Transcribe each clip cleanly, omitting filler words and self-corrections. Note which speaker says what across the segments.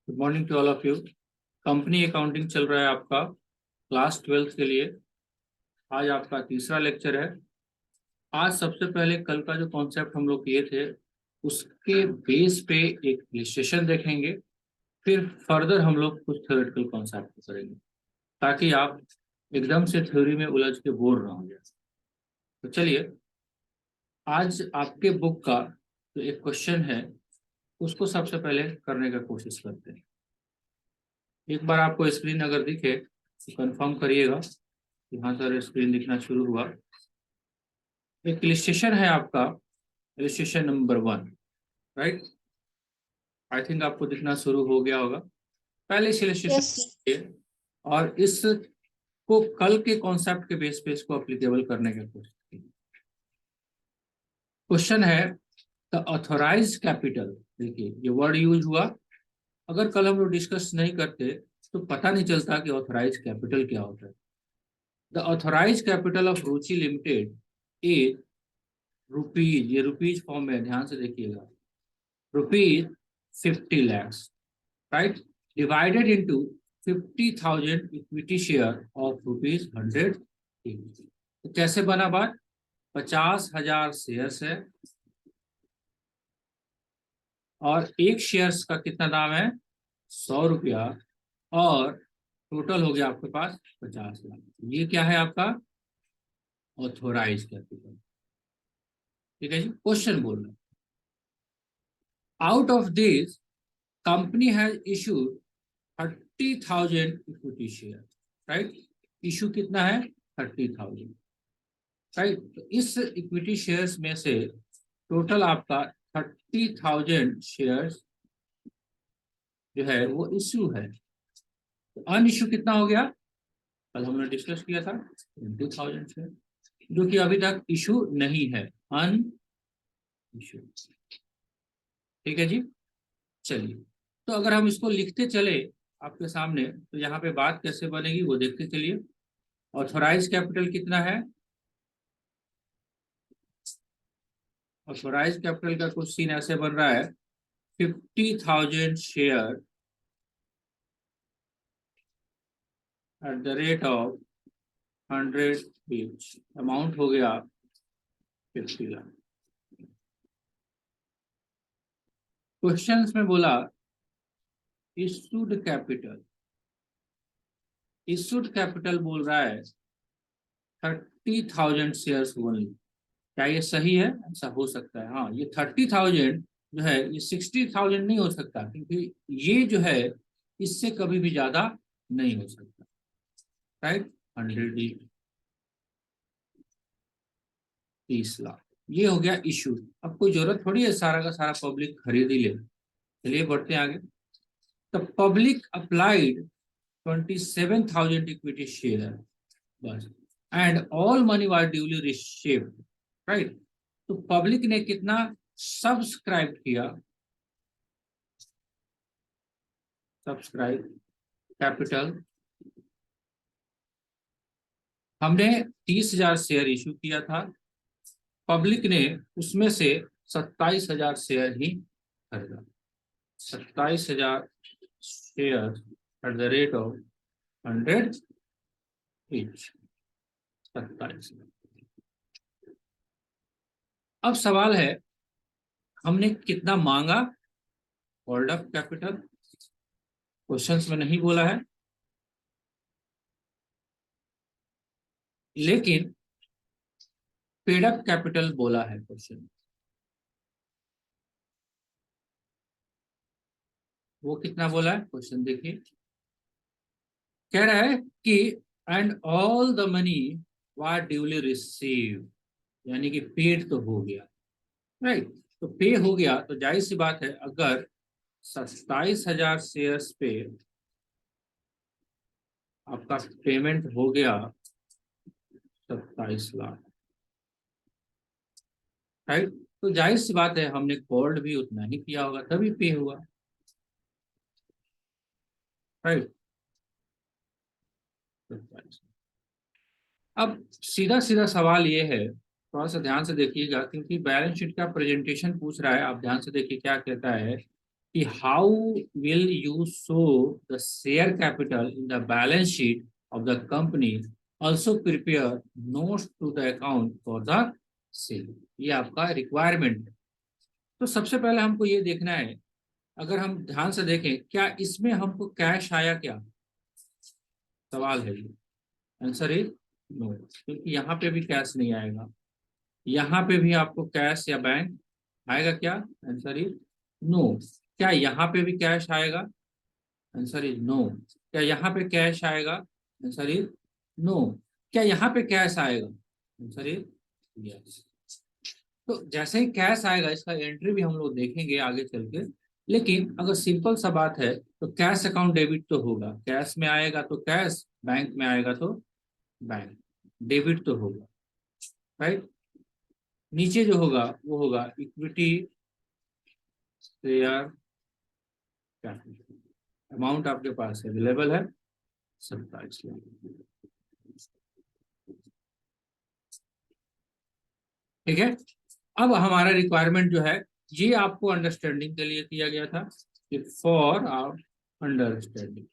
Speaker 1: Good morning to all of you. Company accounting चल रहा है आपका क्लास 12th के लिए। आज आपका तीसरा लेक्चर है। आज सबसे पहले कल का जो कॉन्सेप्ट हम लोग किए थे उसके बेस पे एक इलस्ट्रेशन देखेंगे, फिर फर्दर हम लोग कुछ थ्योरेटिकल कॉन्सेप्ट करेंगे ताकि आप एकदम से थ्योरी में उलझ के बोर ना हो जाए। तो चलिए, आज आपके बुक का जो एक क्वेश्चन है उसको सबसे पहले करने का कोशिश करते हैं। एक बार आपको स्क्रीन अगर दिखे तो कंफर्म करिएगा। यहाँ सर स्क्रीन दिखना शुरू हुआ। एक इलस्ट्रेशन है आपका, illustration number 1, right. I think आपको दिखना शुरू हो गया होगा। पहले इस
Speaker 2: यस।
Speaker 1: इलस्ट्रेशन और इसको कल के कॉन्सेप्ट के बेस पे इसको अप्लीकेबल करने का कोशिश की। क्वेश्चन है द ऑथोराइज कैपिटल। देखिए ये वर्ड यूज हुआ। अगर कल हम लोग डिस्कस नहीं करते तो पता नहीं चलता कि ऑथोराइज कैपिटल क्या होता है। The authorise capital of Ruchi limited is rupees, ये रुपीज फॉर्म में, ध्यान से देखिएगा, rupees 50 lakhs, right, divided into 50,000 equity share of rupees 100। तो कैसे बना बात? 50,000 शेयर्स है और एक शेयर्स का कितना दाम है? 100 रुपया, और टोटल हो गया आपके पास 50 लाख। ये क्या है आपका? Authorise capital. ठीक है जी। क्वेश्चन बोल रहे हैं, out of this company has issued 30,000 equity share, right. Issue कितना है? 30,000, राइट। तो इस इक्विटी शेयर्स में से टोटल आपका 30,000 शेयर्स जो है वो इश्यू है। तो अन इश्यू कितना हो गया? कल हमने डिस्कस किया था 20,000 शेयर, जो कि अभी तक इशू नहीं है, अन इशू। ठीक है जी। चलिए, तो अगर हम इसको लिखते चले आपके सामने तो यहाँ पे बात कैसे बनेगी वो देखते चलिए। ऑथोराइज कैपिटल कितना है? ऑथोराइज कैपिटल का कुछ सीन ऐसे बन रहा है, 50,000 share at the rate of 100 each, amount हो गया 50 लाख। क्वेश्चंस में बोला इशूड कैपिटल, इशूड कैपिटल बोल रहा है 30,000 शेयर्स ओनली। क्या ये सही है? ऐसा हो सकता है, हाँ। ये 30,000 जो है ये 60,000 नहीं हो सकता, क्योंकि ये जो है इससे कभी भी ज्यादा नहीं हो सकता, राइट। 100 30 लाख, ये हो गया इशू। अब कोई जरूरत थोड़ी है सारा का सारा पब्लिक खरीद ही ले। चलिए बढ़ते हैं आगे। The public applied 27,000 equity share, बस, and all money was duly received, right. तो पब्लिक ने कितना सब्सक्राइब किया? सब्सक्राइब कैपिटल, हमने 30,000 शेयर इशू किया था, पब्लिक ने उसमें से 27,000 शेयर ही खरीदा। 27,000 share at the rate of 100 each, 27। अब सवाल है हमने कितना मांगा? होल्ड अप कैपिटल क्वेश्चंस में नहीं बोला है, लेकिन पेड अप कैपिटल बोला है क्वेश्चन। वो कितना बोला है क्वेश्चन देखिए। कह रहा है कि and all the money was duly receive, यानी कि पेड तो हो गया, राइट। तो पे हो गया तो जाहिर सी बात है, अगर 27,000 शेयर्स पे आपका पेमेंट हो गया 27 लाख, राइट, तो जाहिर सी बात है हमने कॉल्ड भी उतना ही किया होगा तभी पे हुआ, राइट। अब सीधा सीधा सवाल ये है, थोड़ा सा ध्यान से देखिएगा, क्योंकि बैलेंस शीट का प्रेजेंटेशन पूछ रहा है। आप ध्यान से देखिए क्या कहता है। कि how will you show the share capital in the balance sheet of the company, also prepare notes to the account for the sale. ये आपका रिक्वायरमेंट है। तो सबसे पहले हमको ये देखना है, अगर हम ध्यान से देखें, क्या इसमें हमको कैश आया क्या, सवाल है ये। आंसर इज नो, क्योंकि यहाँ पे भी कैश नहीं आएगा। यहाँ पे भी आपको कैश या बैंक आएगा क्या? Answer is no. क्या यहाँ पे भी कैश आएगा? Answer is no. क्या यहाँ पे कैश आएगा? Answer is no. क्या यहाँ पे कैश आएगा? Answer is yes. तो जैसे ही कैश आएगा इसका एंट्री भी हम लोग देखेंगे आगे चल के। लेकिन अगर सिंपल सा बात है तो कैश अकाउंट डेबिट तो होगा, कैश में आएगा तो कैश, बैंक में आएगा तो बैंक, डेबिट तो होगा, राइट। नीचे जो होगा वो होगा इक्विटी शेयर कैपिटल। अमाउंट आपके पास अवेलेबल है 27 लाख। ठीक है। अब हमारा रिक्वायरमेंट जो है ये आपको अंडरस्टैंडिंग के लिए किया गया था, फॉर आवर अंडरस्टैंडिंग,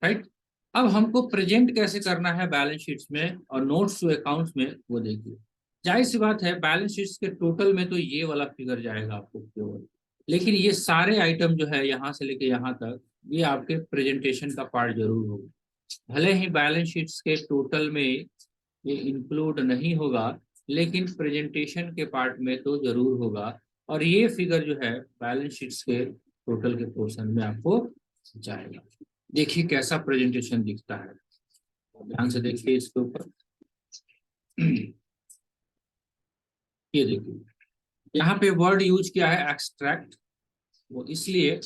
Speaker 1: राइट। अब हमको प्रेजेंट कैसे करना है बैलेंस शीट्स में और नोट्स टू अकाउंट्स में, वो देखिए। जाहिर सी बात है बैलेंस शीट्स के टोटल में तो ये वाला फिगर जाएगा आपको केवल, लेकिन ये सारे आइटम जो है यहाँ से लेके यहाँ तक ये आपके प्रेजेंटेशन का पार्ट जरूर होगा। भले ही बैलेंस शीट्स के टोटल में ये इंक्लूड नहीं होगा, लेकिन प्रेजेंटेशन के पार्ट में तो जरूर होगा। और ये फिगर जो है बैलेंस शीट्स के टोटल के पोर्शन में आपको जाएगा। देखिए कैसा प्रेजेंटेशन दिखता है, ध्यान से देखिए इसके ऊपर। ये देखिए यहाँ पे वर्ड यूज किया है एक्सट्रैक्ट, वो इसलिए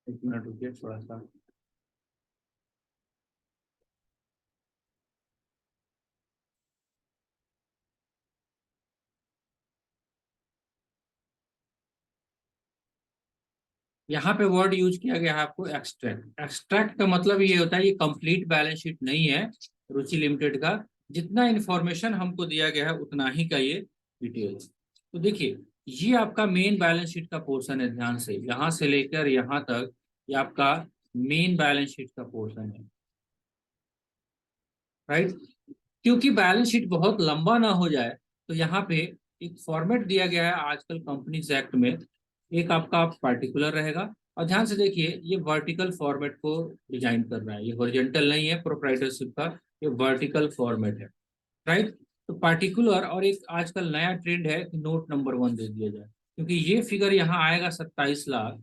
Speaker 1: एक मिनट रुकिए थोड़ा सा। यहाँ पे वर्ड यूज किया गया है आपको एक्सट्रैक्ट। एक्सट्रैक्ट का मतलब ये होता है ये कंप्लीट बैलेंस शीट नहीं है रुचि लिमिटेड का। जितना इंफॉर्मेशन हमको दिया गया है उतना ही का ये डिटेल। तो देखिए ये आपका मेन बैलेंस शीट का पोर्शन है, ध्यान से यहाँ से लेकर यहाँ तक ये आपका मेन बैलेंस शीट का पोर्शन है, राइट। क्योंकि बैलेंस शीट बहुत लंबा ना हो जाए तो यहाँ पे एक फॉर्मेट दिया गया है आजकल कंपनीज एक्ट में, एक आपका पार्टिकुलर रहेगा। और ध्यान से देखिए ये वर्टिकल फॉर्मेट को डिजाइन कर रहा है, ये हॉरिजॉन्टल नहीं है प्रोप्राइटरशिप का, ये वर्टिकल फॉर्मेट है, राइट। तो पार्टिकुलर और एक आजकल नया ट्रेंड है कि नोट नंबर 1 दे दिया जाए, क्योंकि ये फिगर यहाँ आएगा 27 लाख,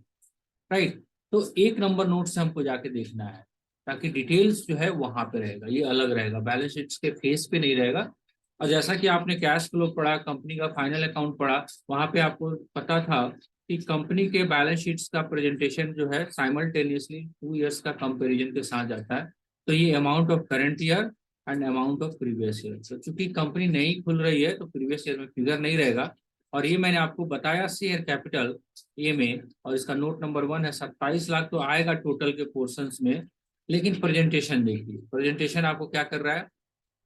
Speaker 1: राइट। तो एक नंबर नोट से हमको जाके देखना है ताकि डिटेल्स जो है वहां पे रहेगा, ये अलग रहेगा, बैलेंस शीट्स के फेस पे नहीं रहेगा। और जैसा कि आपने कैश फ्लो पढ़ा, कंपनी का फाइनल अकाउंट पढ़ा, वहां पे आपको पता था कि कंपनी के बैलेंस शीट्स का प्रेजेंटेशन जो है साइमल्टेनियसली 2 ईयर्स का कंपेरिजन के साथ जाता है। तो ये amount of current year and amount of previous year, तो चूंकि कंपनी नई खुल रही है तो प्रीवियस ईयर में फिगर नहीं रहेगा। और ये मैंने आपको बताया शेयर कैपिटल ए में, और इसका नोट नंबर 1 है 27 लाख, तो आएगा टोटल के पोर्शंस में। लेकिन प्रेजेंटेशन देखिए, प्रेजेंटेशन आपको क्या कर रहा है,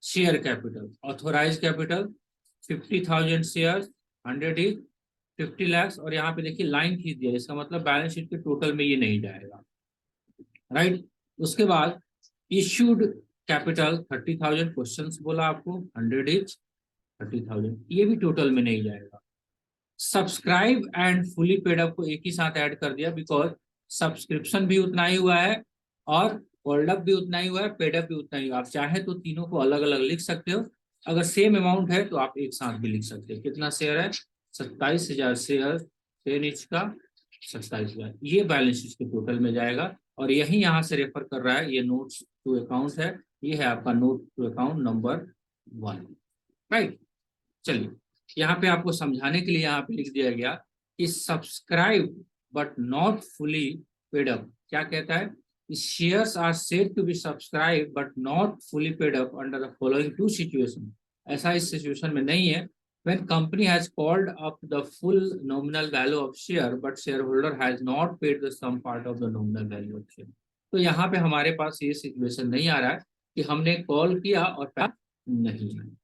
Speaker 1: share capital authorise capital 50,000 share, 100 is 50 lakh. और यहाँ पे देखिए लाइन खींच दिया, इसका मतलब बैलेंस शीट के टोटल में ये नहीं जाएगा, राइट। उसके बाद इश्यूड कैपिटल 30,000, क्वेश्चन बोला आपको, 100 इज 30,000, ये भी टोटल में नहीं जाएगा। Subscribe and fully paid up को एक ही साथ ऐड कर दिया, बिकॉज सब्सक्रिप्शन भी उतना ही हुआ है और होल्ड अप भी उतना ही हुआ है, पेड अप भी उतना ही हुआ। आप चाहे तो तीनों को अलग अलग लिख सकते हो, अगर सेम अमाउंट है तो आप एक साथ भी लिख सकते हो। कितना शेयर है? 27,000 शेयर, 10 इंच का 27,000, ये बैलेंस शीट के टोटल में जाएगा। और यही यहाँ से रेफर कर रहा है, ये नोट्स टू अकाउंट है, ये है आपका note to account number 1, right. चलिए यहाँ पे आपको समझाने के लिए यहाँ पे लिख दिया गया कि subscribe but not fully paid up. क्या कहता है? Shares are said to be subscribe but not fully paid up under the following 2 situation. ऐसा इस सिचुएशन में नहीं है, when company has called up the full nominal value of share but shareholder has not paid the some part of the nominal value of share. तो यहाँ पे हमारे पास ये सिचुएशन नहीं आ रहा है कि हमने कॉल किया और पैसा नहीं आया।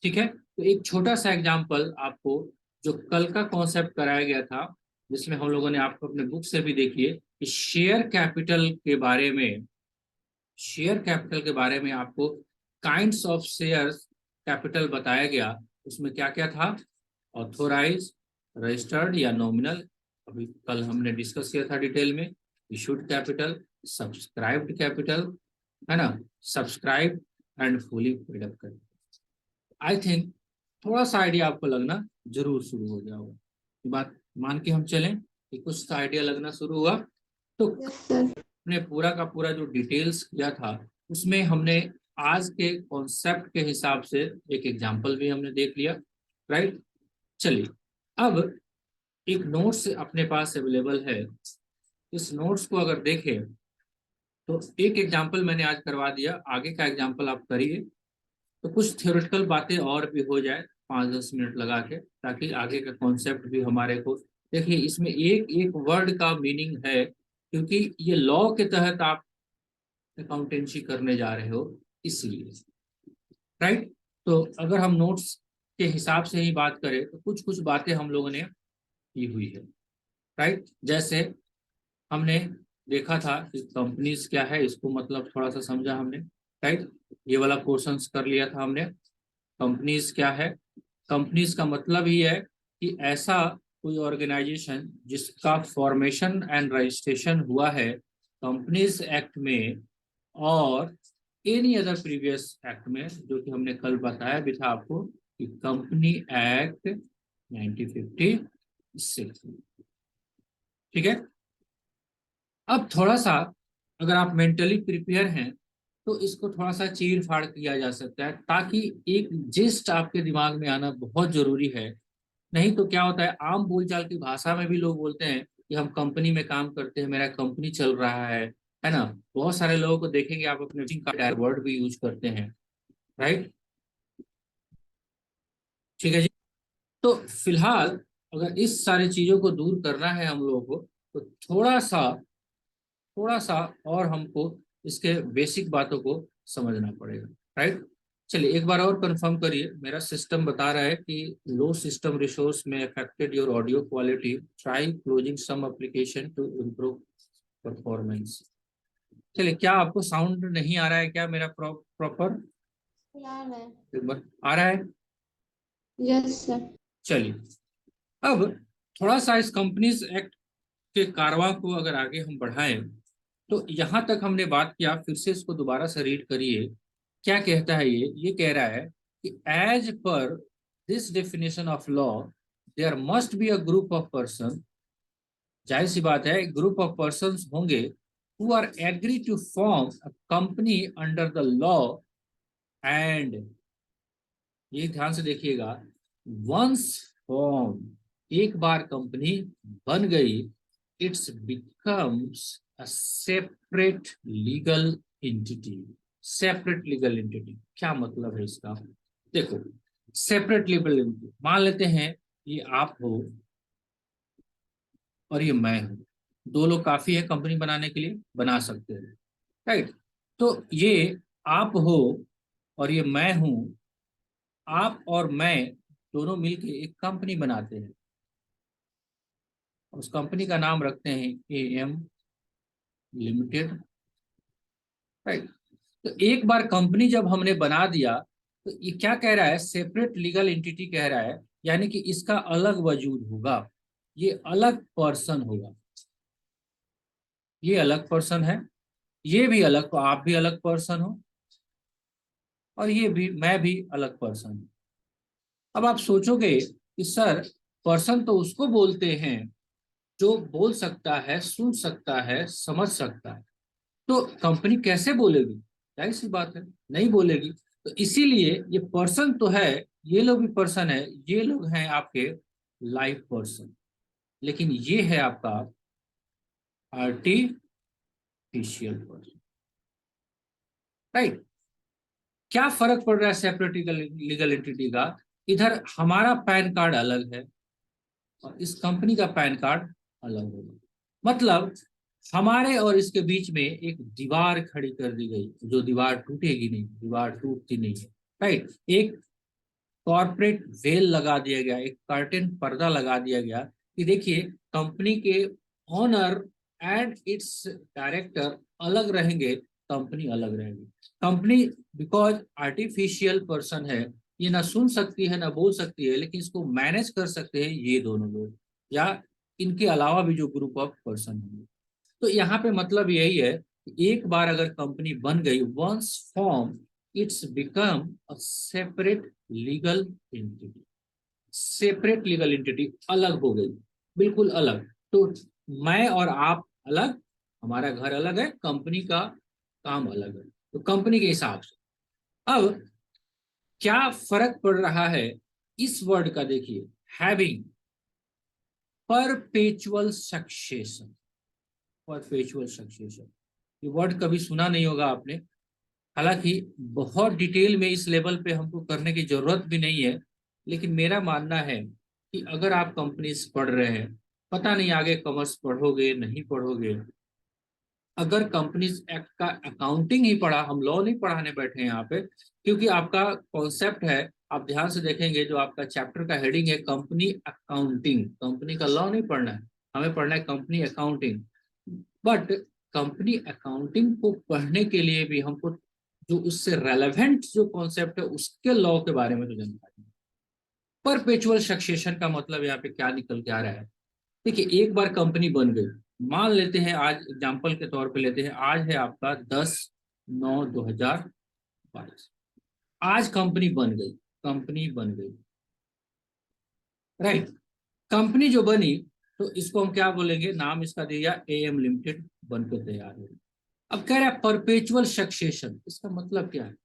Speaker 1: ठीक है, तो एक छोटा सा एग्जांपल आपको जो कल का कॉन्सेप्ट कराया गया था, जिसमें हम लोगों ने आपको अपने बुक से भी देखिए कि शेयर कैपिटल के बारे में आपको काइंड्स ऑफ शेयर कैपिटल बताया गया। उसमें क्या क्या था? ऑथोराइज, रजिस्टर्ड या नॉमिनल, अभी कल हमने डिस्कस किया था डिटेल में। इशूड कैपिटल, सब्सक्राइब्ड कैपिटल, है ना, subscribe and fully paid up capital. I think थोड़ा सा आइडिया आपको लगना जरूर शुरू हो गया होगा। ये बात मान के हम चलें कि कुछ सा आइडिया लगना शुरू हुआ। तो हमने पूरा का पूरा जो डिटेल्स किया था उसमें हमने आज के कॉन्सेप्ट के हिसाब से एक एग्जांपल भी हमने देख लिया, राइट। चलिए, अब एक नोट्स अपने पास अवेलेबल है। इस नोट्स को अगर देखें तो एक एग्जांपल मैंने आज करवा दिया, आगे का एग्जांपल आप करिए तो कुछ थ्योरेटिकल बातें और भी हो जाए 5-10 मिनट लगा के, ताकि आगे का कॉन्सेप्ट भी हमारे को देखिए। इसमें एक एक वर्ड का मीनिंग है, क्योंकि ये लॉ के तहत आप अकाउंटेंसी करने जा रहे हो, इसलिए, राइट। तो अगर हम नोट्स के हिसाब से ही बात करें तो कुछ कुछ बातें हम लोगों ने की हुई है, राइट। जैसे हमने देखा था कि कंपनीज क्या है, इसको मतलब थोड़ा सा समझा हमने, राइट। ये वाला क्वेश्चंस कर लिया था हमने। कंपनीज क्या है? कंपनीज का मतलब ही है कि ऐसा कोई ऑर्गेनाइजेशन जिसका फॉर्मेशन एंड रजिस्ट्रेशन हुआ है कंपनीज एक्ट में और एनी अदर प्रीवियस एक्ट में, जो कि हमने कल बताया भी था आपको कि कंपनी एक्ट 1956। ठीक है, अब थोड़ा सा अगर आप मेंटली प्रिपेयर हैं तो इसको थोड़ा सा चीर फाड़ किया जा सकता है, ताकि एक जिस्ट आपके दिमाग में आना बहुत जरूरी है। नहीं तो क्या होता है, आम बोलचाल की भाषा में भी लोग बोलते हैं कि हम कंपनी में काम करते हैं, मेरा कंपनी चल रहा है ना। बहुत सारे लोगों को देखेंगे आप अपने वर्ड भी यूज करते हैं, राइट। ठीक है जी। तो फिलहाल अगर इस सारी चीजों को दूर करना है हम लोगों को, तो थोड़ा सा और हमको इसके बेसिक बातों को समझना पड़ेगा, राइट। चलिए एक बार और कंफर्म करिए, मेरा सिस्टम बता रहा है कि लो सिस्टम रिसोर्स में affected your audio quality, try closing some application to improve performance. चलिए, क्या आपको साउंड नहीं आ रहा है क्या मेरा प्रॉपर? एक बार आ रहा है?
Speaker 2: Yes sir.
Speaker 1: चलिए, अब थोड़ा सा इस कंपनीज एक्ट के कारवा को अगर आगे हम बढ़ाएं तो यहां तक हमने बात किया, फिर से इसको दोबारा से रीड करिए। क्या कहता है ये कह रहा है कि as per this definition of law there must be a group of person. जाहिर सी बात है, ग्रुप ऑफ पर्सन होंगे who are agree to form a company under the law and, ये ध्यान से देखिएगा, वंस फॉर्म, एक बार कंपनी बन गई, it's becomes a separate legal entity. Separate legal entity क्या मतलब है इसका? देखो, सेपरेट लीगल एंटिटी मान लेते हैं ये आप हो और ये मैं हूं, दो लोग काफी है कंपनी बनाने के लिए, बना सकते हैं, राइट। तो ये आप हो और ये मैं हूं, आप और मैं दोनों मिलकर एक कंपनी बनाते हैं, उस कंपनी का नाम रखते हैं AM लिमिटेड, राइट। तो एक बार कंपनी जब हमने बना दिया तो ये क्या कह रहा है, सेपरेट लीगल एंटिटी कह रहा है, यानी कि इसका अलग वजूद होगा, ये अलग पर्सन होगा, ये अलग पर्सन है, ये भी अलग, तो आप भी अलग पर्सन हो और ये भी, मैं भी अलग पर्सन हूं। अब आप सोचोगे कि सर, पर्सन तो उसको बोलते हैं जो बोल सकता है, सुन सकता है, समझ सकता है, तो कंपनी कैसे बोलेगी? जाहिर सी बात है, नहीं बोलेगी। तो इसीलिए ये पर्सन तो है, ये लोग भी पर्सन है, ये लोग हैं आपके लाइव पर्सन, लेकिन ये है आपका आर्टिफिशियल पर्सन, राइट। क्या फर्क पड़ रहा है सेपरेट लीगल एंटिटी का? इधर हमारा पैन कार्ड अलग है और इस कंपनी का पैन कार्ड अलग होगा। मतलब हमारे और इसके बीच में एक दीवार खड़ी कर दी गई, जो दीवार टूटेगी नहीं, दीवार टूटती नहीं है, राइट। एक कॉर्पोरेट वेल लगा दिया गया, एक कर्टेन पर्दा लगा दिया गया कि देखिए कंपनी के ऑनर एंड इट्स डायरेक्टर अलग रहेंगे, कंपनी अलग रहेगी। कंपनी बिकॉज आर्टिफिशियल पर्सन है, ये ना सुन सकती है ना बोल सकती है, लेकिन इसको मैनेज कर सकते हैं ये दोनों लोग या इनके अलावा भी जो ग्रुप ऑफ पर्सन होंगे। तो यहाँ पे मतलब यही है कि एक बार अगर कंपनी बन गई, once form, it's become a separate legal entity. Separate legal entity, अलग हो गई, बिल्कुल अलग। तो मैं और आप अलग, हमारा घर अलग है, कंपनी का काम अलग है, तो कंपनी के हिसाब से। अब क्या फर्क पड़ रहा है इस वर्ड का, देखिए, having, perpetual succession. Perpetual succession, ये वर्ड कभी सुना नहीं होगा आपने। हालांकि बहुत डिटेल में इस लेवल पे हमको करने की जरूरत भी नहीं है, लेकिन मेरा मानना है कि अगर आप कंपनीज पढ़ रहे हैं, पता नहीं आगे कॉमर्स पढ़ोगे नहीं पढ़ोगे, अगर कंपनीज एक्ट का अकाउंटिंग ही पढ़ा, हम लॉ नहीं पढ़ाने बैठे हैं यहाँ पे, क्योंकि आपका कॉन्सेप्ट है, आप ध्यान से देखेंगे जो आपका चैप्टर का हेडिंग है कंपनी अकाउंटिंग, कंपनी का लॉ नहीं पढ़ना है, हमें पढ़ना है company accounting. But company accounting को पढ़ने के लिए भी हमको जो उससे रेलेवेंट जो कॉन्सेप्ट है उसके लॉ के बारे में तो जानकारी। परपेचुअल सक्सेशन का मतलब यहाँ पे क्या निकल के आ रहा है, देखिए एक बार कंपनी बन गई, मान लेते हैं आज एग्जांपल के तौर पे लेते हैं, आज है आपका 10/9/2022, आज कंपनी बन गई, कंपनी बन गई, राइट। कंपनी जो बनी तो इसको हम क्या बोलेंगे, नाम इसका दिया एएम लिमिटेड, बनकर तैयार हो। अब कह रहा है परपेचुअल सक्सेशन, इसका मतलब क्या है?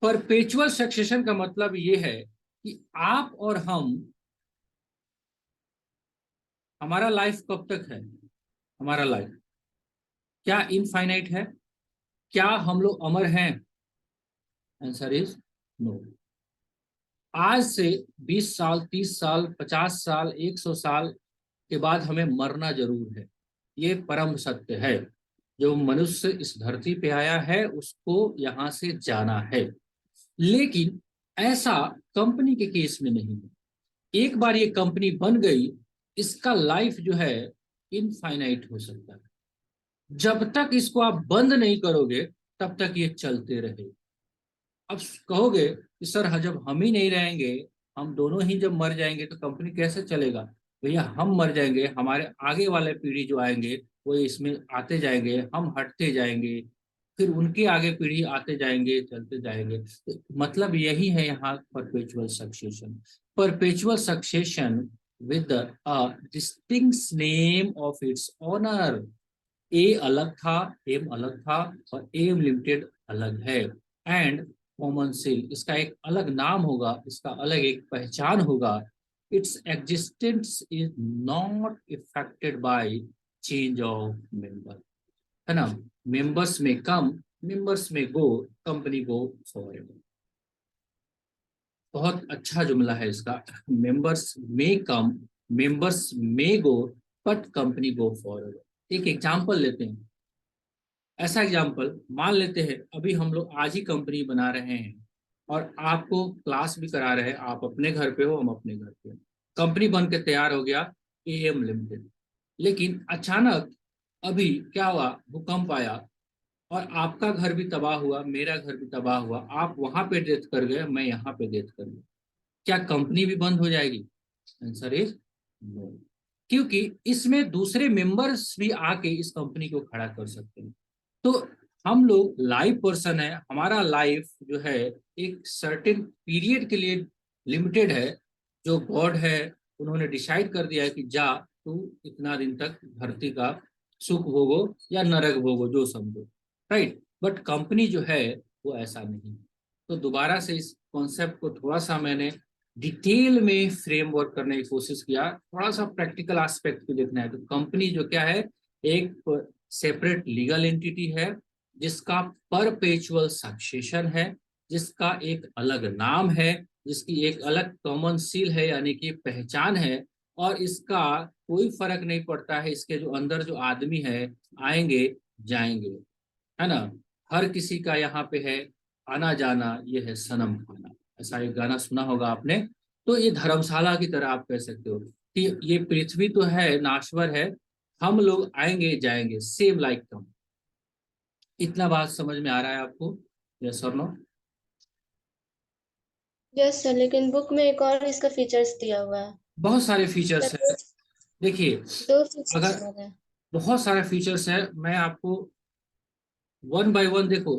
Speaker 1: परपेचुअल सक्सेशन का मतलब ये है कि आप और हम, हमारा लाइफ कब तक है? हमारा लाइफ क्या इनफाइनाइट है? क्या हम लोग अमर हैं? Answer is no. आज से 20 साल, 30 साल, 50 साल, 100 साल के बाद हमें मरना जरूर है, ये परम सत्य है। जो मनुष्य इस धरती पे आया है उसको यहाँ से जाना है, लेकिन ऐसा कंपनी के केस में नहीं है। एक बार ये कंपनी बन गई, इसका लाइफ जो है इनफाइनाइट हो सकता है। जब तक इसको आप बंद नहीं करोगे तब तक ये चलते रहे। अब कहोगे कि सर जब हम ही नहीं रहेंगे, हम दोनों ही जब मर जाएंगे तो कंपनी कैसे चलेगा? भैया हम मर जाएंगे, हमारे आगे वाले पीढ़ी जो आएंगे वो इसमें आते जाएंगे, हम हटते जाएंगे, फिर उनके आगे पीढ़ी आते जाएंगे, चलते जाएंगे। तो मतलब यही है यहाँ perpetual succession. Perpetual succession with a distinct name of its owner. A अलग था, एम अलग था, और एम लिमिटेड अलग है। एंड कॉमन सेल, इसका एक अलग नाम होगा, इसका अलग एक पहचान होगा। Its existence is not affected by change of member, है ना। मेंबर्स में कम, मेंबर्स में गो, कंपनी गो फॉरएवर। बहुत अच्छा जुमला है इसका। मेंबर्स में कम, मेंबर्स में गो, बट कंपनी गो फॉरएवर। एक एग्जांपल लेते हैं, ऐसा एग्जाम्पल मान लेते हैं, अभी हम लोग आज ही कंपनी बना रहे हैं और आपको क्लास भी करा रहे हैं, आप अपने घर पे हो, हम अपने घर पे हो, कंपनी बन के तैयार हो गया एएम लिमिटेड। लेकिन अचानक अभी क्या हुआ, भूकंप आया और आपका घर भी तबाह हुआ, मेरा घर भी तबाह हुआ, आप वहां पे डेथ कर गए, मैं यहाँ पे डेथ कर गया, क्या कंपनी भी बंद हो जाएगी? आंसर इज नो, क्योंकि इसमें दूसरे मेंबर्स भी आके इस कंपनी को खड़ा कर सकते हैं। तो हम लोग लाइव पर्सन है, हमारा लाइफ जो है एक सर्टेन पीरियड के लिए लिमिटेड है। जो गॉड है उन्होंने डिसाइड कर दिया है कि जा तू इतना दिन तक धरती का सुख भोगो या नरक भोगो, जो समझो, राइट। बट कंपनी जो है वो ऐसा नहीं। तो दोबारा से इस कॉन्सेप्ट को थोड़ा सा मैंने डिटेल में फ्रेमवर्क करने की कोशिश किया, थोड़ा सा प्रैक्टिकल एस्पेक्ट को देखना है। तो कंपनी जो क्या है, एक सेपरेट लीगल एंटिटी है जिसका परपेचुअल सक्सेशन है, जिसका एक अलग नाम है, जिसकी एक अलग कॉमन सील है यानी कि पहचान है, और इसका कोई फर्क नहीं पड़ता है इसके जो अंदर जो आदमी है आएंगे जाएंगे, है ना। हर किसी का यहाँ पे है आना जाना, ये है सनम खाना। ऐसा एक गाना सुना होगा आपने। तो ये धर्मशाला की तरह आप कह सकते हो कि ये पृथ्वी तो है नाश्वर है, हम लोग आएंगे जाएंगे सेम लाइक कम। इतना बात समझ में आ रहा है आपको? यस और नो?
Speaker 2: यस सर, लेकिन बुक में एक और इसका फीचर्स दिया हुआ है।
Speaker 1: बहुत सारे फीचर्स
Speaker 2: सर,
Speaker 1: है। देखिए,
Speaker 2: दो फीचर्स
Speaker 1: अगर
Speaker 2: और है।
Speaker 1: बहुत सारे फीचर्स है, मैं आपको वन बाय वन देखो।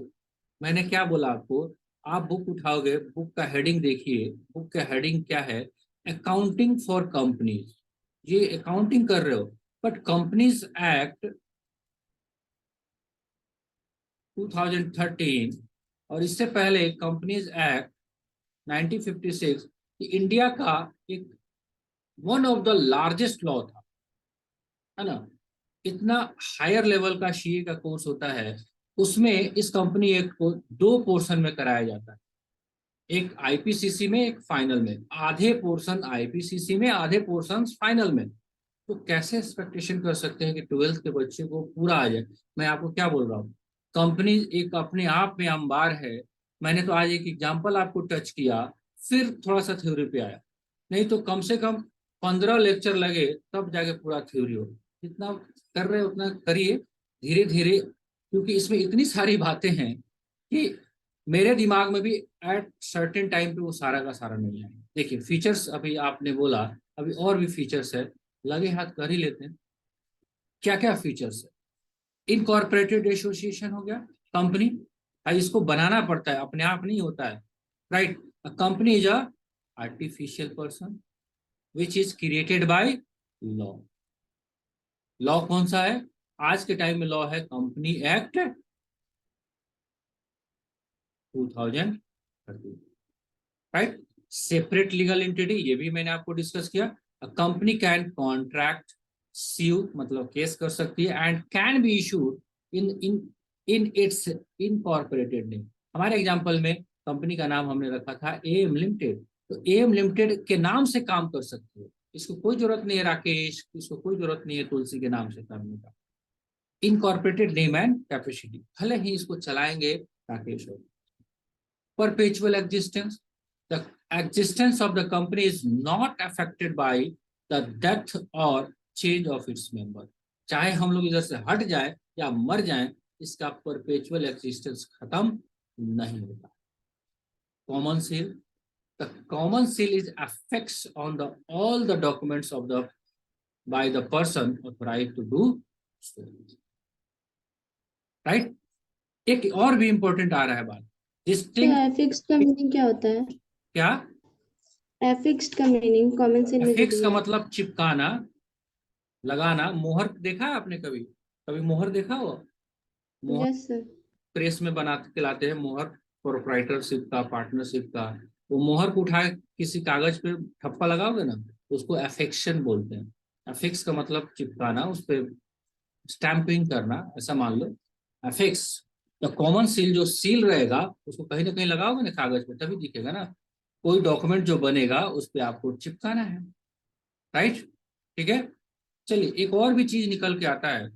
Speaker 1: मैंने क्या बोला आपको? आप बुक उठाओगे, बुक का हेडिंग देखिए। बुक का हेडिंग क्या है? Accounting for companies. ये अकाउंटिंग कर रहे हो, बट कंपनीज एक्ट 2013 और इससे पहले कंपनीज एक्ट 1956, इंडिया का एक one of the largest law था, है ना। इतना हायर लेवल का सीए का कोर्स होता है, उसमें इस कंपनी एक्ट को दो पोर्शन में कराया जाता है। एक आईपीसीसी में, एक फाइनल में। आधे पोर्शन आईपीसीसी में, आधे पोर्शन फाइनल में। तो कैसे एक्सपेक्टेशन कर सकते हैं कि ट्वेल्थ के बच्चे को पूरा आ जाए? मैं आपको क्या बोल रहा हूँ, कंपनी एक अपने आप में अंबार है। मैंने तो आज एक एग्जांपल आपको टच किया, फिर थोड़ा सा थ्योरी पे आया। नहीं तो कम से कम 15 लेक्चर लगे तब जाके पूरा थ्योरी हो। जितना कर रहे हो उतना करिए, धीरे धीरे, क्योंकि इसमें इतनी सारी बातें हैं कि मेरे दिमाग में भी एट सर्टेन टाइम पे वो सारा का सारा नहीं है। देखिए फीचर्स अभी आपने बोला, अभी और भी फीचर्स है, लगे हाथ कर ही लेते हैं। क्या क्या फीचर्स है? इनकॉर्पोरेटेड एसोसिएशन हो गया कंपनी। इसको बनाना पड़ता है, अपने आप नहीं होता है, right. Company is a artificial person which is created by law. Law कौन सा है? आज के टाइम में लॉ है company act 2013, right. Separate legal entity, ये भी मैंने आपको डिस्कस किया। कंपनी कैन कॉन्ट्रैक्ट स्यू, मतलब केस कर सकती है, and can be issued in in in its incorporated name. हमारे एग्जांपल में कंपनी का नाम हमने रखा था एम लिमिटेड, तो एम लिमिटेड के नाम से काम कर सकती है। इसको कोई जरूरत नहीं है राकेश, इसको कोई जरूरत नहीं है तुलसी के नाम से करने का। इनकॉर्पोरेटेड नेम एंड कैपेसिटी, भले ही इसको चलाएंगे राकेश और perpetual existence. The existence of the company is not affected by the death or change of its member. चाहे हम लोग इधर से हट जाए या मर जाए, इसका परपेचुअल एग्जिस्टेंस खत्म नहीं होता। Common seal, the common seal is affixed on the all the documents of the by the person authorized to do so, right? एक और भी इंपॉर्टेंट आ रहा है बात,
Speaker 2: तो
Speaker 1: डिस्टिंग।
Speaker 2: एफिक्स का मीनिंग क्या होता है?
Speaker 1: क्या?
Speaker 2: एफिक्स का मीनिंग कॉमन सेंस में जो
Speaker 1: एफिक्स का
Speaker 2: दिया है।
Speaker 1: मतलब चिपकाना, लगाना। मोहर देखा है आपने कभी? कभी मोहर देखा हो? मोहर
Speaker 2: यस सर।
Speaker 1: प्रेस में बना के लाते हैं मोहर, प्रोप्राइटरशिप का, पार्टनरशिप का। वो मोहर को उठाए किसी कागज पे ठप्पा लगाओगे ना, तो उसको एफेक्शन बोलते हैं। एफिक्स का मतलब चिपकाना, उस पर स्टैंपिंग करना, ऐसा मान लो एफिक्स। द कॉमन सील, जो सील रहेगा उसको कहीं ना कहीं लगाओगे ना कागज पे, तभी दिखेगा ना। कोई डॉक्यूमेंट जो बनेगा उस पर आपको चिपकाना है, राइट। ठीक है, चलिए एक और भी चीज निकल के आता है,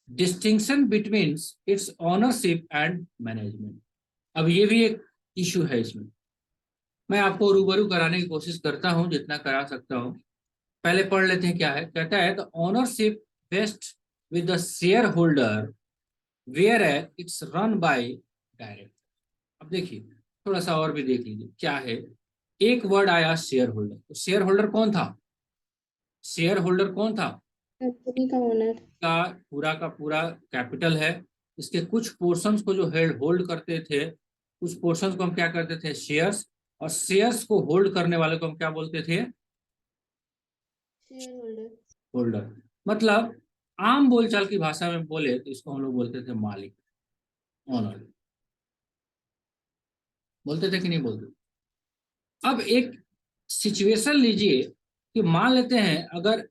Speaker 1: distinction between its ownership and management. अब ये भी एक इशू है इसमें, मैं आपको रूबरू कराने की कोशिश करता हूं जितना करा सकता हूं। पहले पढ़ लेते हैं क्या है। कहता है the ownership best with the shareholder where it's run by direct. अब देखिए, थोड़ा सा और भी देख लीजिए क्या है। एक वर्ड आया शेयर होल्डर, तो शेयर होल्डर कौन था? शेयर होल्डर कौन था?
Speaker 2: कंपनी का ओनर।
Speaker 1: का पूरा कैपिटल है। इसके कुछ पोर्शंस को जो होल्ड करते थे, कुछ पोर्शंस को हम क्या करते थे? शेयर्स। और शेयर्स को होल्ड करने वाले को हम क्या बोलते थे?
Speaker 2: Share holder.
Speaker 1: होल्डर। मतलब आम बोलचाल की भाषा में बोले तो इसको हम लोग बोलते थे मालिक, ओनर। बोलते थे कि नहीं बोलते? अब एक सिचुएशन लीजिए कि मान लेते हैं अगर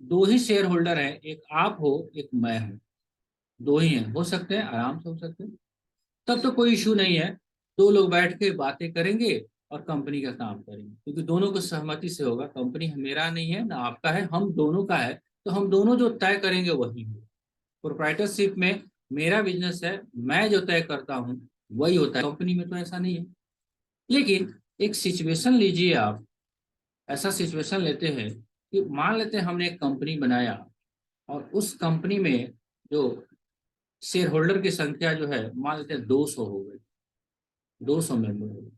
Speaker 1: दो ही शेयर होल्डर हैं, एक आप हो एक मैं हूं, दो ही हैं, हो सकते हैं, आराम से हो सकते हैं, तब तो कोई इशू नहीं है। दो लोग बैठ के बातें करेंगे, और कंपनी का काम करेंगे, क्योंकि दोनों को सहमति से होगा। कंपनी मेरा नहीं है ना आपका है, हम दोनों का है, तो हम दोनों जो तय करेंगे वही होगा। प्रोप्राइटरशिप में मेरा बिजनेस है, मैं जो तय करता हूँ वही होता है। कंपनी में तो ऐसा नहीं है। लेकिन एक सिचुएशन लीजिए आप, ऐसा सिचुएशन लेते हैं कि मान लेते हैं हमने एक कंपनी बनाया और उस कंपनी में जो शेयर होल्डर की संख्या जो है मान लेते हैं 200 हो गई, 200 मेंबर हो गए।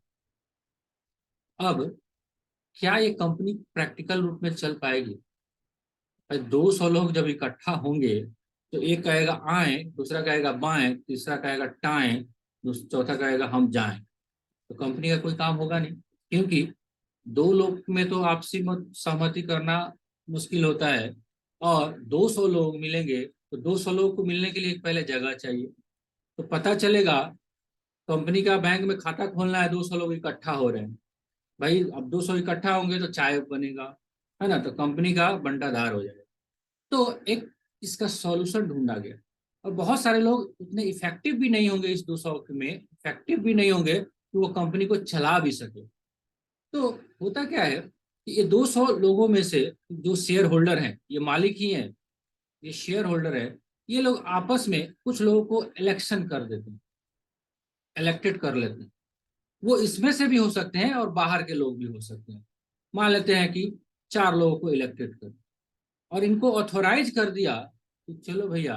Speaker 1: अब क्या ये कंपनी प्रैक्टिकल रूप में चल पाएगी? भाई 200 लोग जब इकट्ठा होंगे तो एक कहेगा आए, दूसरा कहेगा बाएं, तीसरा कहेगा टाएं, चौथा कहेगा हम जाएं, तो कंपनी का कोई काम होगा नहीं। क्योंकि दो लोग में तो आपसी मत सहमति करना मुश्किल होता है, और 200 लोग मिलेंगे तो 200 लोग को मिलने के लिए पहले जगह चाहिए। तो पता चलेगा कंपनी का बैंक में खाता खोलना है, 200 लोग इकट्ठा हो रहे हैं। भाई अब 200 इकट्ठा होंगे तो चाय बनेगा, है ना, तो कंपनी का बंटाधार हो जाएगा। तो एक इसका सॉल्यूशन ढूंढा गया। और बहुत सारे लोग उतने इफेक्टिव भी नहीं होंगे, इस 200 में इफेक्टिव भी नहीं होंगे कि वो कंपनी को चला भी सके। तो होता क्या है कि ये 200 लोगों में से जो शेयर होल्डर हैं, ये मालिक ही हैं, ये शेयर होल्डर है, ये लोग आपस में कुछ लोगों को इलेक्शन कर देते हैं, इलेक्टेड कर लेते हैं। वो इसमें से भी हो सकते हैं और बाहर के लोग भी हो सकते हैं। मान लेते हैं कि 4 लोगों को इलेक्टेड कर और इनको ऑथोराइज कर दिया कि चलो भैया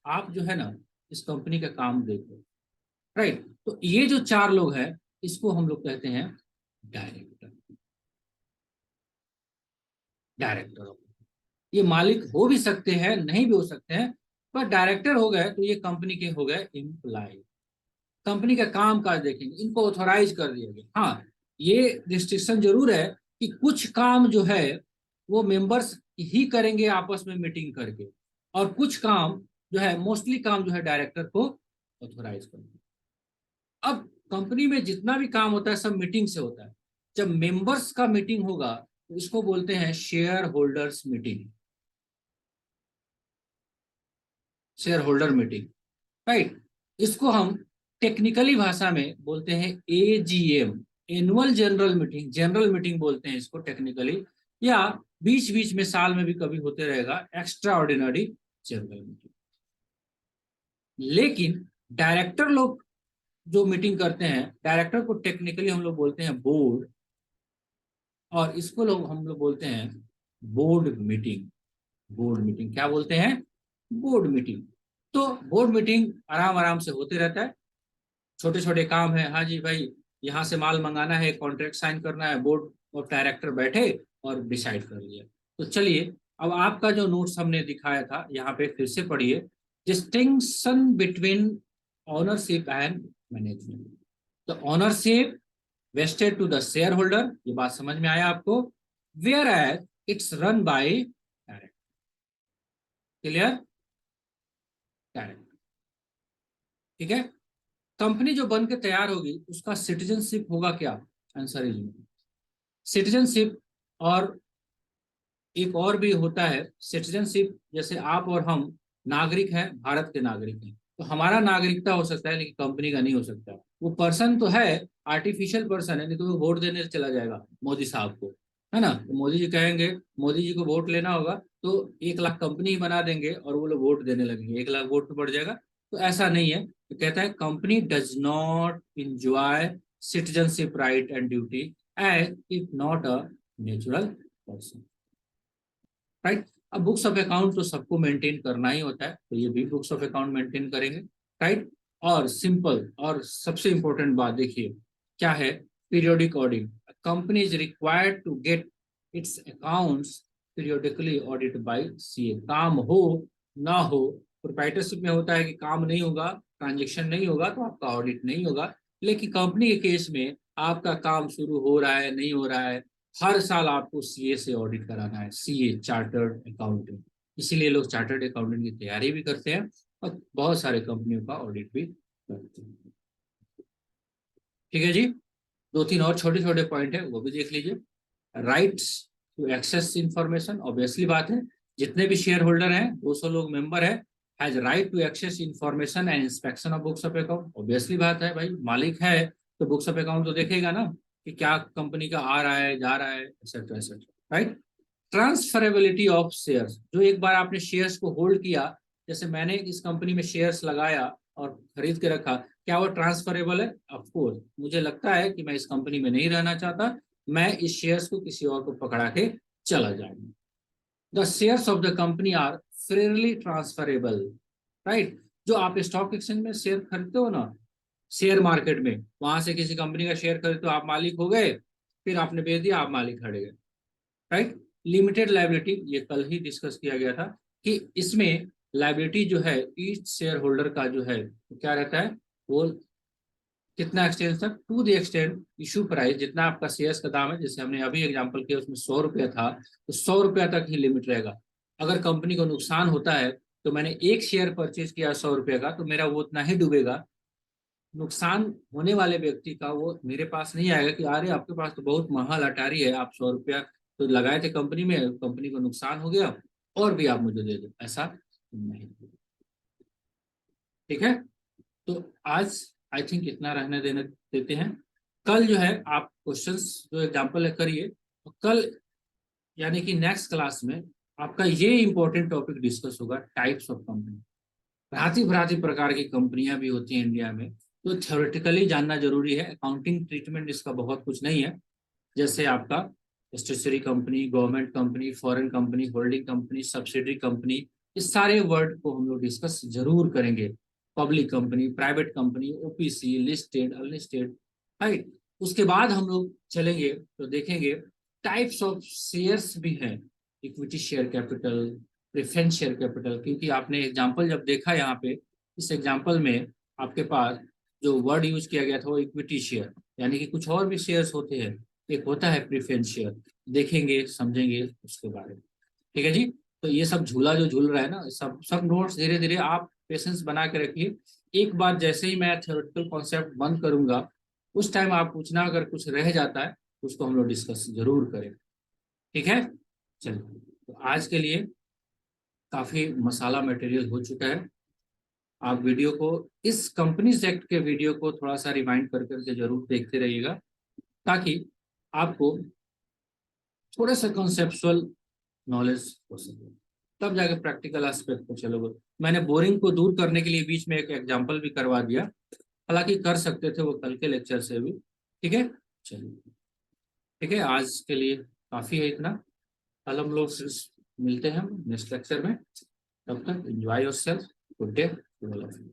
Speaker 1: आप जो है ना इस कंपनी का काम देखो। राइट, तो ये जो 4 लोग हैं इसको हम लोग कहते हैं डायरेक्टर। डायरेक्टर ये मालिक हो भी सकते हैं, नहीं भी हो सकते हैं, पर डायरेक्टर हो गए तो ये कंपनी के हो गए एम्प्लॉय। कंपनी का काम काज देखेंगे, इनको ऑथोराइज कर दिया गया। हाँ, ये रिस्ट्रिक्शन जरूर है कि कुछ काम जो है वो मेंबर्स ही करेंगे आपस में मीटिंग करके, और कुछ काम जो है, मोस्टली काम जो है डायरेक्टर को ऑथोराइज करेंगे। अब कंपनी में जितना भी काम होता है सब मीटिंग से होता है। जब मेंबर्स का मीटिंग होगा तो इसको बोलते हैं share holders meeting. Share holder meeting, right. इसको हम टेक्निकली भाषा में बोलते हैं AGM, annual general meeting, general meeting बोलते हैं इसको टेक्निकली। या बीच बीच में साल में भी कभी होते रहेगा एक्स्ट्रा ऑर्डिनरी जनरल मीटिंग। लेकिन डायरेक्टर लोग जो मीटिंग करते हैं, डायरेक्टर को टेक्निकली हम लोग बोलते हैं बोर्ड, और इसको लोग हम लोग बोलते हैं बोर्ड मीटिंग। बोर्ड मीटिंग क्या बोलते हैं? Board meeting. तो बोर्ड मीटिंग आराम आराम से होते रहता है। छोटे छोटे काम है, हाँ जी भाई यहाँ से माल मंगाना है, कॉन्ट्रैक्ट साइन करना है, बोर्ड ऑफ डायरेक्टर बैठे और डिसाइड कर लिया। तो चलिए अब आपका जो नोट्स हमने दिखाया था यहाँ पे फिर से पढ़िए। Distinction between ownership and management. तो ownership vested to the shareholder, ये बात समझ में आया आपको? Whereas it's run by director. Clear? Director, ठीक है। कंपनी जो बन के तैयार होगी उसका सिटीजनशिप होगा क्या? Answer is no. सिटीजनशिप, और एक और भी होता है सिटीजनशिप, जैसे आप और हम नागरिक हैं, भारत के नागरिक हैं, तो हमारा नागरिकता हो सकता है लेकिन कंपनी का नहीं हो सकता। वो पर्सन तो है, आर्टिफिशियल पर्सन है, नहीं तो वो वोट देने चला जाएगा मोदी साहब को, है ना। तो मोदी जी कहेंगे, मोदी जी को वोट लेना होगा तो 1 लाख कंपनी ही बना देंगे और वो लोग वोट देने लगेंगे, 1 लाख वोट तो बढ़ जाएगा। तो ऐसा नहीं है। तो कहता है company does not enjoy citizenship right and duty as if not a natural person. Right. अब बुक्स ऑफ अकाउंट तो सबको मेंटेन करना ही होता है, तो ये भी बुक्स ऑफ अकाउंट मेंटेन करेंगे। राइट। और सिंपल और सबसे इंपॉर्टेंट बात देखिए क्या है, periodic audit. Company is required to get its accounts periodically audit by CA. काम हो ना हो, प्रोप्राइटरशिप में होता है कि काम नहीं होगा, ट्रांजेक्शन नहीं होगा तो आपका ऑडिट नहीं होगा। लेकिन कंपनी के केस में आपका काम शुरू हो रहा है, नहीं हो रहा है, हर साल आपको सीए से ऑडिट कराना है, सीए चार्टर्ड अकाउंटेंट। इसीलिए लोग चार्टर्ड अकाउंटेंट की तैयारी भी करते हैं और बहुत सारे कंपनियों का ऑडिट भी करते हैं। ठीक है जी। 2-3 और छोटे छोटे पॉइंट है वो भी देख लीजिए। Rights to access information, obviously बात है, जितने भी शेयर होल्डर हैं, 200 लोग मेंबर है, has right to access information and inspection of books of account. Obviously बात है भाई, मालिक है तो बुक्स ऑफ अकाउंट तो देखेगा ना, कि क्या कंपनी का आ रहा है, जा रहा है, etcetera etcetera, right. Transferability of shares, जो एक बार आपने शेयर्स को होल्ड किया, जैसे मैंने इस कंपनी में शेयर्स लगाया और खरीद के रखा, क्या वो ट्रांसफरेबल है? Of course. मुझे लगता है कि मैं इस कंपनी में नहीं रहना चाहता, मैं इस शेयर्स को किसी और को पकड़ा के चला जाऊंगा। The shares of the company are freely transferable, right. जो आप स्टॉक एक्सचेंज में शेयर खरीदते हो ना, शेयर मार्केट में, वहां से किसी कंपनी का शेयर खरीदते हो, आप मालिक हो गए, फिर आपने बेच दिया, आप मालिक खड़े गए, राइट। लिमिटेड लाइबिलिटी, ये कल ही डिस्कस किया गया था कि इसमें लाइबिलिटी जो है ईच शेयर होल्डर का जो है क्या रहता है, वो कितना एक्सटेंड तक, to the extend issue price, जितना आपका शेयर्स का दाम है, जैसे हमने अभी एग्जांपल किया उसमें 100 रुपया था, तो 100 रुपया तक ही लिमिट रहेगा। अगर कंपनी को नुकसान होता है तो मैंने एक शेयर परचेज किया 100 रुपये का, तो मेरा वो उतना ही डूबेगा। नुकसान होने वाले व्यक्ति का वो मेरे पास नहीं आएगा कि अरे आपके पास तो बहुत महंगा अटारी है, आप 100 रुपया तो लगाए थे कंपनी में, कंपनी को नुकसान हो गया और भी आप मुझे दे दो, ऐसा नहीं। ठीक है, तो आज आई थिंक इतना रहने देने देते हैं। कल जो है आप क्वेश्चंस जो एग्जांपल है करिए, तो कल यानी कि नेक्स्ट क्लास में आपका ये इंपॉर्टेंट टॉपिक डिस्कस होगा, टाइप्स ऑफ कंपनी। भांति भांति प्रकार की कंपनियां भी होती हैं इंडिया में, तो थ्योरेटिकली जानना जरूरी है। अकाउंटिंग ट्रीटमेंट इसका बहुत कुछ नहीं है, जैसे आपका stationery company, government company, foreign company, holding company, subsidiary company, इस सारे वर्ड को हम लोग डिस्कस जरूर करेंगे। Public company, private company, OPC, listed, unlisted, right. उसके बाद हम लोग चलेंगे तो देखेंगे टाइप्स ऑफ शेयर्स भी हैं, equity share capital, preference share capital. क्योंकि आपने एग्जाम्पल जब देखा यहाँ पे, इस एग्जाम्पल में आपके पास जो वर्ड यूज किया गया था वो इक्विटी शेयर, यानी कि कुछ और भी शेयर्स होते हैं, एक होता है प्रेफरेंस शेयर। देखेंगे, समझेंगे उसके बारे में। ठीक है जी। तो ये सब झूला जो झूल रहा है ना, सब सब नोट्स धीरे धीरे आप पेशेंस बना के रखिए। एक बार जैसे ही मैं थ्योरेटिकल कॉन्सेप्ट बंद करूंगा, उस टाइम आप पूछना, अगर कुछ रह जाता है तो उसको हम लोग डिस्कस जरूर करें। ठीक है, चलिए। तो आज के लिए काफी मसाला मटेरियल हो चुका है। आप वीडियो को, इस कंपनीज एक्ट के वीडियो को थोड़ा सा रिमाइंड कर करके जरूर देखते रहिएगा, ताकि आपको थोड़ा सा कॉन्सेप्चुअल नॉलेज हो सके, तब जाके प्रैक्टिकल एस्पेक्ट पे चलोगे। मैंने बोरिंग को दूर करने के लिए बीच में एक एग्जांपल भी करवा दिया, हालांकि कर सकते थे वो कल के लेक्चर से भी। ठीक है, चलिए। ठीक है, आज के लिए काफी है इतना। कल हम लोग मिलते हैं नेक्स्ट लेक्चर में। तब तक enjoy yourself, good day to all of you.